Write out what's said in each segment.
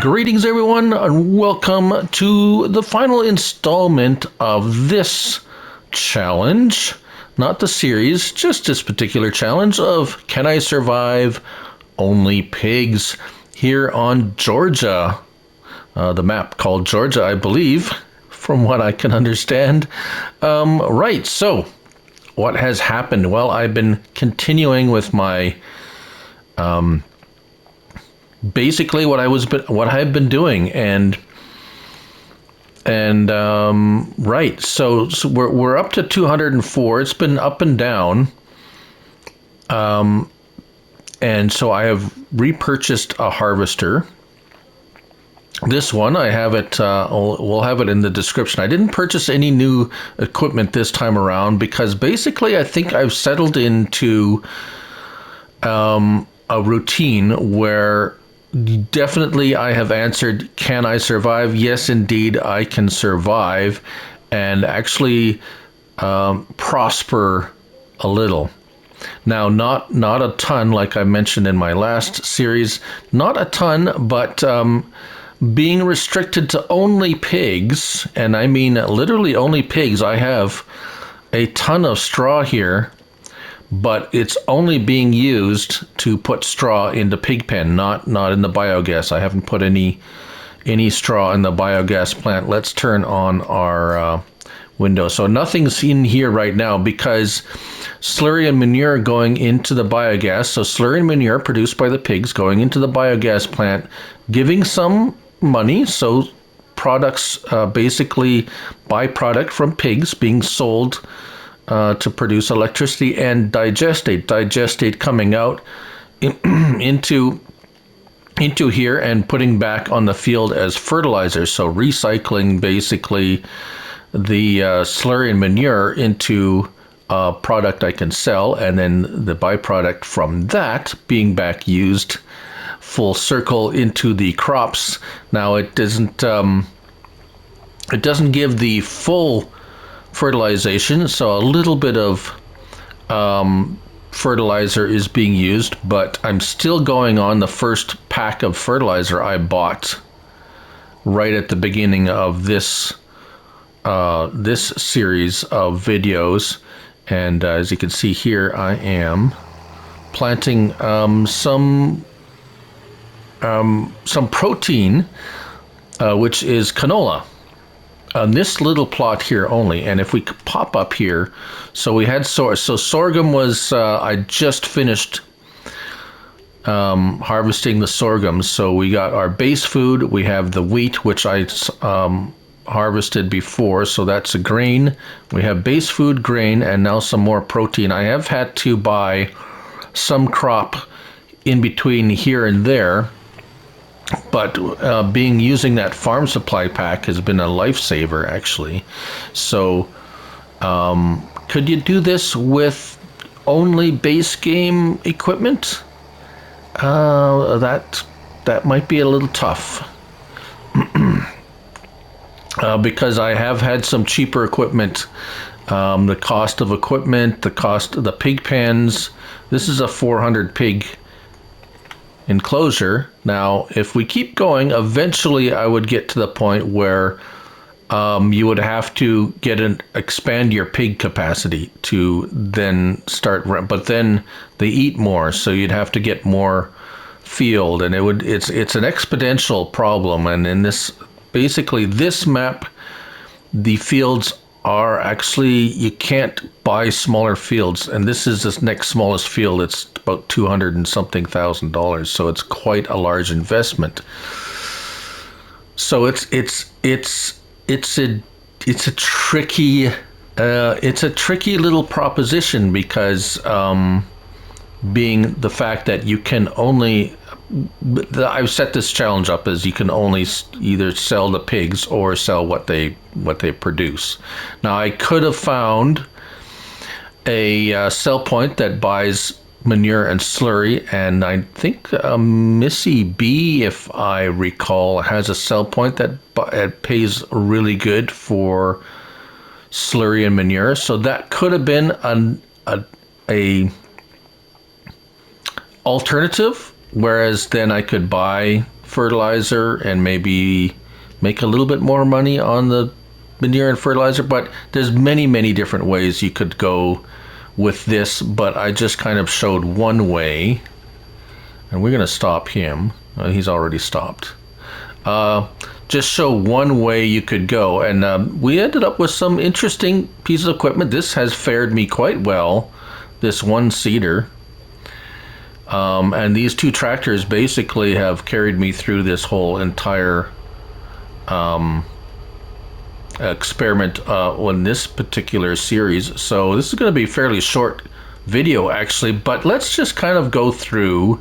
Greetings, everyone, and welcome to the final installment of this challenge. Not the series, just this particular challenge of Can I Survive Only Pigs here on Georgia. The map called Georgia, I believe, from what I can understand. Right, so what has happened? Well, I've been continuing with my basically what I've been doing, and right, so we're up to 204. It's been up and down, and so I have repurchased a harvester. This one, I have it, we'll have it in the description. I didn't purchase any new equipment this time around because basically I think I've settled into a routine where definitely I have answered, can I survive? Yes, indeed, I can survive and actually prosper a little. Now, not a ton, like I mentioned in my last series, not a ton, but being restricted to only pigs, and I mean literally only pigs. I have a ton of straw here, but it's only being used to put straw into pig pen, not in the biogas. I haven't put any straw in the biogas plant. Let's turn on our window. So nothing's in here right now because slurry and manure going into the biogas. So slurry and manure produced by the pigs going into the biogas plant, giving some money. So products, basically byproduct from pigs being sold to produce electricity, and digestate coming out into here and putting back on the field as fertilizer. So recycling basically the slurry and manure into a product I can sell, and then the byproduct from that being back used full circle into the crops. Now it doesn't give the full fertilization, so a little bit of fertilizer is being used, but I'm still going on the first pack of fertilizer I bought right at the beginning of this series of videos. And as you can see here, I am planting some protein, which is canola. On this little plot here only, and if we could pop up here, so we had sorghum was, I just finished harvesting the sorghum, so we got our base food. We have the wheat, which I harvested before, so that's a grain. We have base food, grain, and now some more protein. I have had to buy some crop in between here and there, but using that farm supply pack has been a lifesaver, actually. So could you do this with only base game equipment? That might be a little tough. Because I have had some cheaper equipment. The cost of equipment, the cost of the pig pens. This is a 400 pig enclosure. Now, if we keep going, eventually I would get to the point where you would have to expand your pig capacity to then start, but then they eat more, so you'd have to get more field, and it's an exponential problem. And in this map, the fields are actually, you can't buy smaller fields, and this is this next smallest field. It's about $200 and something thousand, so it's quite a large investment. So it's a tricky little proposition, because being the fact that you can only, I've set this challenge up as you can only either sell the pigs or sell what they produce. Now, I could have found a sell point that buys manure and slurry, and I think Missy B, if I recall, has a sell point that pays really good for slurry and manure. So that could have been a alternative, whereas then I could buy fertilizer and maybe make a little bit more money on the manure and fertilizer. But there's many different ways you could go with this, but I just kind of showed one way, and we're going to stop him. He's already stopped. Just show one way you could go, and we ended up with some interesting pieces of equipment. This has fared me quite well, this one seeder, and these two tractors basically have carried me through this whole entire experiment on this particular series. So this is going to be a fairly short video actually, but let's just kind of go through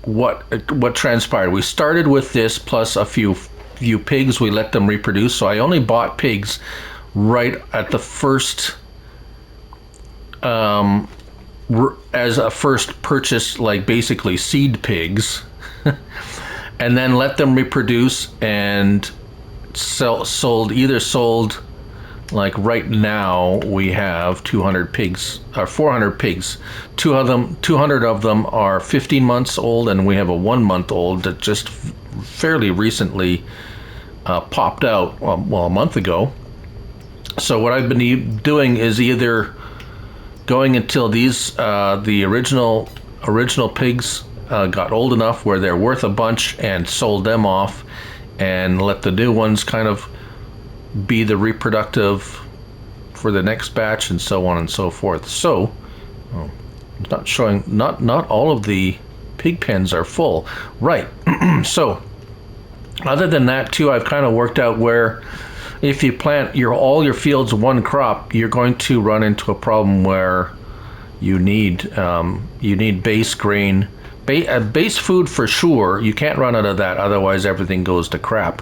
what transpired. We started with this plus a few pigs. We let them reproduce. So I only bought pigs right at the first as a first purchase, like basically seed pigs, and then let them reproduce and sold like right now we have 200 pigs or 400 pigs. 200 of them are 15 months old, and we have a 1 month old that just fairly recently popped out, well, a month ago. So what I've been doing is either going until these the original pigs got old enough where they're worth a bunch and sold them off, and let the new ones kind of be the reproductive for the next batch, and so on and so forth. So it's not showing, not all of the pig pens are full, right? So other than that too, I've kind of worked out where if you plant all your fields one crop, you're going to run into a problem where you need base grain, base food for sure. You can't run out of that, otherwise everything goes to crap.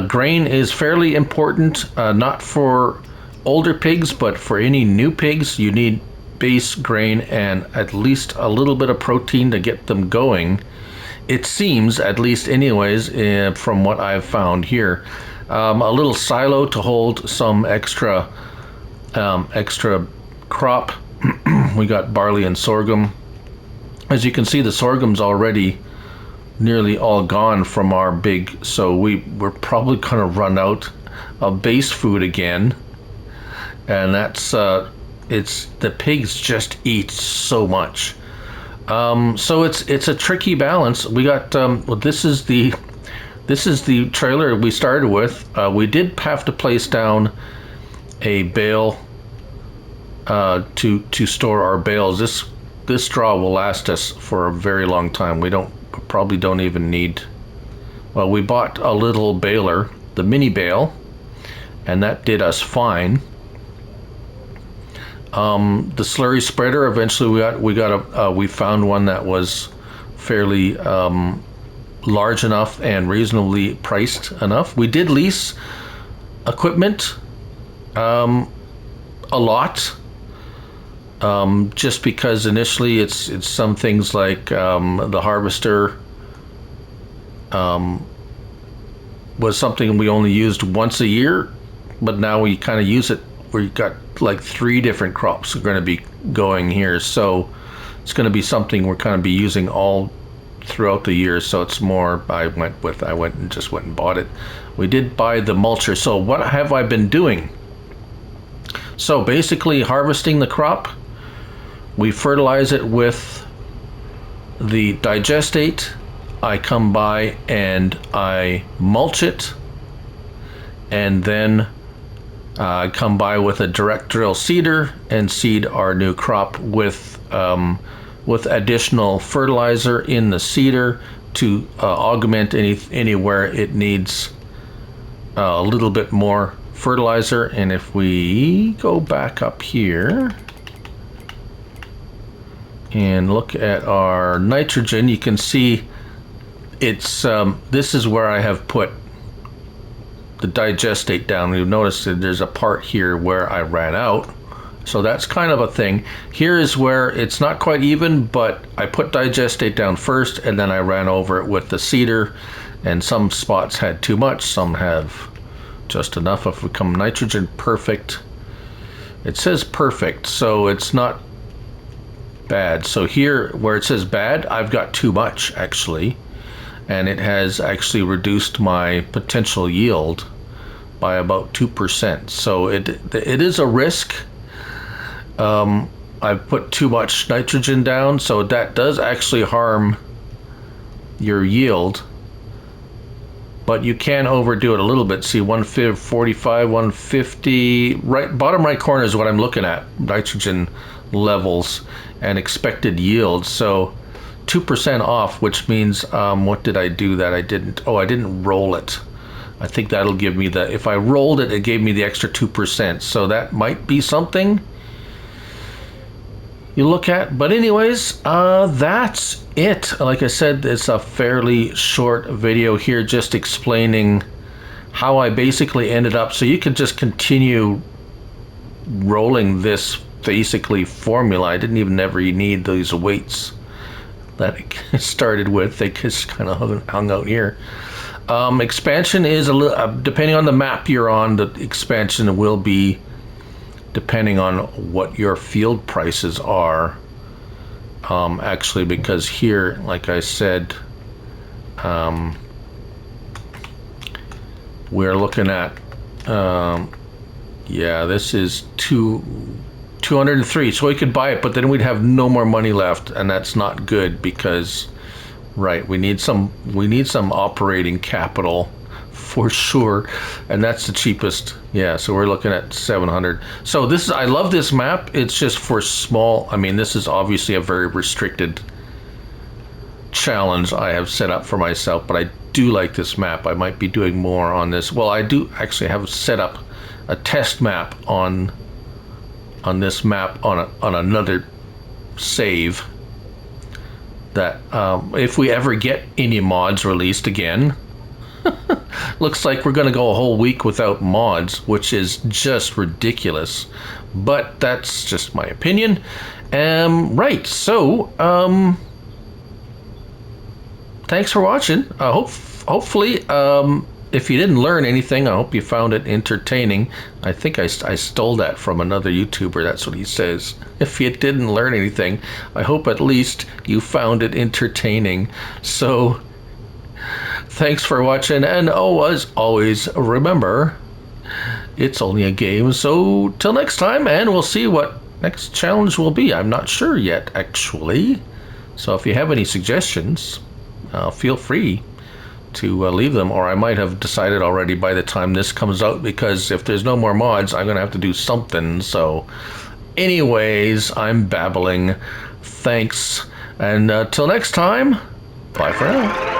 Grain is fairly important, not for older pigs, but for any new pigs, you need base grain and at least a little bit of protein to get them going. It seems, at least anyways, from what I've found here. A little silo to hold some extra crop. We got barley and sorghum. As you can see, the sorghum's already nearly all gone from our big, so we're probably going to run out of base food again, and that's it's the pigs just eat so much. So it's a tricky balance. We got well, this is the trailer we started with. We did have to place down a bale to store our bales. This straw will last us for a very long time. We probably don't even need, well, we bought a little baler, the mini bale, and that did us fine. The slurry spreader, eventually we found one that was fairly large enough and reasonably priced enough. We did lease equipment a lot, just because initially it's some things like the harvester was something we only used once a year, but now we kind of use it. We've got like 3 different crops are going to be going here, so it's going to be something we're kind of be using all throughout the year. So it's more, I went and just went and bought it. We did buy the mulcher. So what have I been doing? So basically harvesting the crop, we fertilize it with the digestate. I come by and I mulch it, and then I come by with a direct drill seeder and seed our new crop with additional fertilizer in the seeder to augment anywhere it needs a little bit more fertilizer. And if we go back up here and look at our nitrogen, you can see it's this is where I have put the digestate down. You'll notice that there's a part here where I ran out, so that's kind of a thing. Here is where it's not quite even, but I put digestate down first and then I ran over it with the seeder, and some spots had too much, some have just enough. If we come nitrogen perfect, it says perfect, so it's not bad. So here, where it says bad, I've got too much, actually. And it has actually reduced my potential yield by about 2%. So it is a risk. I've put too much nitrogen down, so that does actually harm your yield. But you can overdo it a little bit. See, 145, 150, right, bottom right corner is what I'm looking at, nitrogen levels and expected yield. So 2% off, which means, what did I do that I didn't? Oh, I didn't roll it. I think that'll give me the, if I rolled it, it gave me the extra 2%. So that might be something you look at. But anyways, that's it. Like I said, it's a fairly short video here just explaining how I basically ended up. So you can just continue rolling this basically formula. I didn't even ever need these weights that it started with. They just kind of hung out here. Expansion is a little, depending on the map you're on, the expansion will be depending on what your field prices are. Actually, because here, like I said, we're looking at, yeah, this is 203, so we could buy it, but then we'd have no more money left, and that's not good because, right, we need some operating capital for sure, and that's the cheapest. Yeah, so we're looking at 700. So this is, I love this map. It's just for small, I mean, this is obviously a very restricted challenge I have set up for myself, but I do like this map. I might be doing more on this. Well, I do actually have set up a test map on this map on another save that if we ever get any mods released again, looks like we're going to go a whole week without mods, which is just ridiculous, but that's just my opinion. Right, so thanks for watching. Hopefully if you didn't learn anything, I hope you found it entertaining. I think I stole that from another YouTuber. That's what he says. If you didn't learn anything, I hope at least you found it entertaining. So thanks for watching, and oh, as always, remember, it's only a game. So till next time, and we'll see what next challenge will be. I'm not sure yet, actually. So if you have any suggestions, feel free to leave them, or I might have decided already by the time this comes out, because if there's no more mods, I'm gonna have to do something. So anyways, I'm babbling. Thanks, and till next time, bye for now.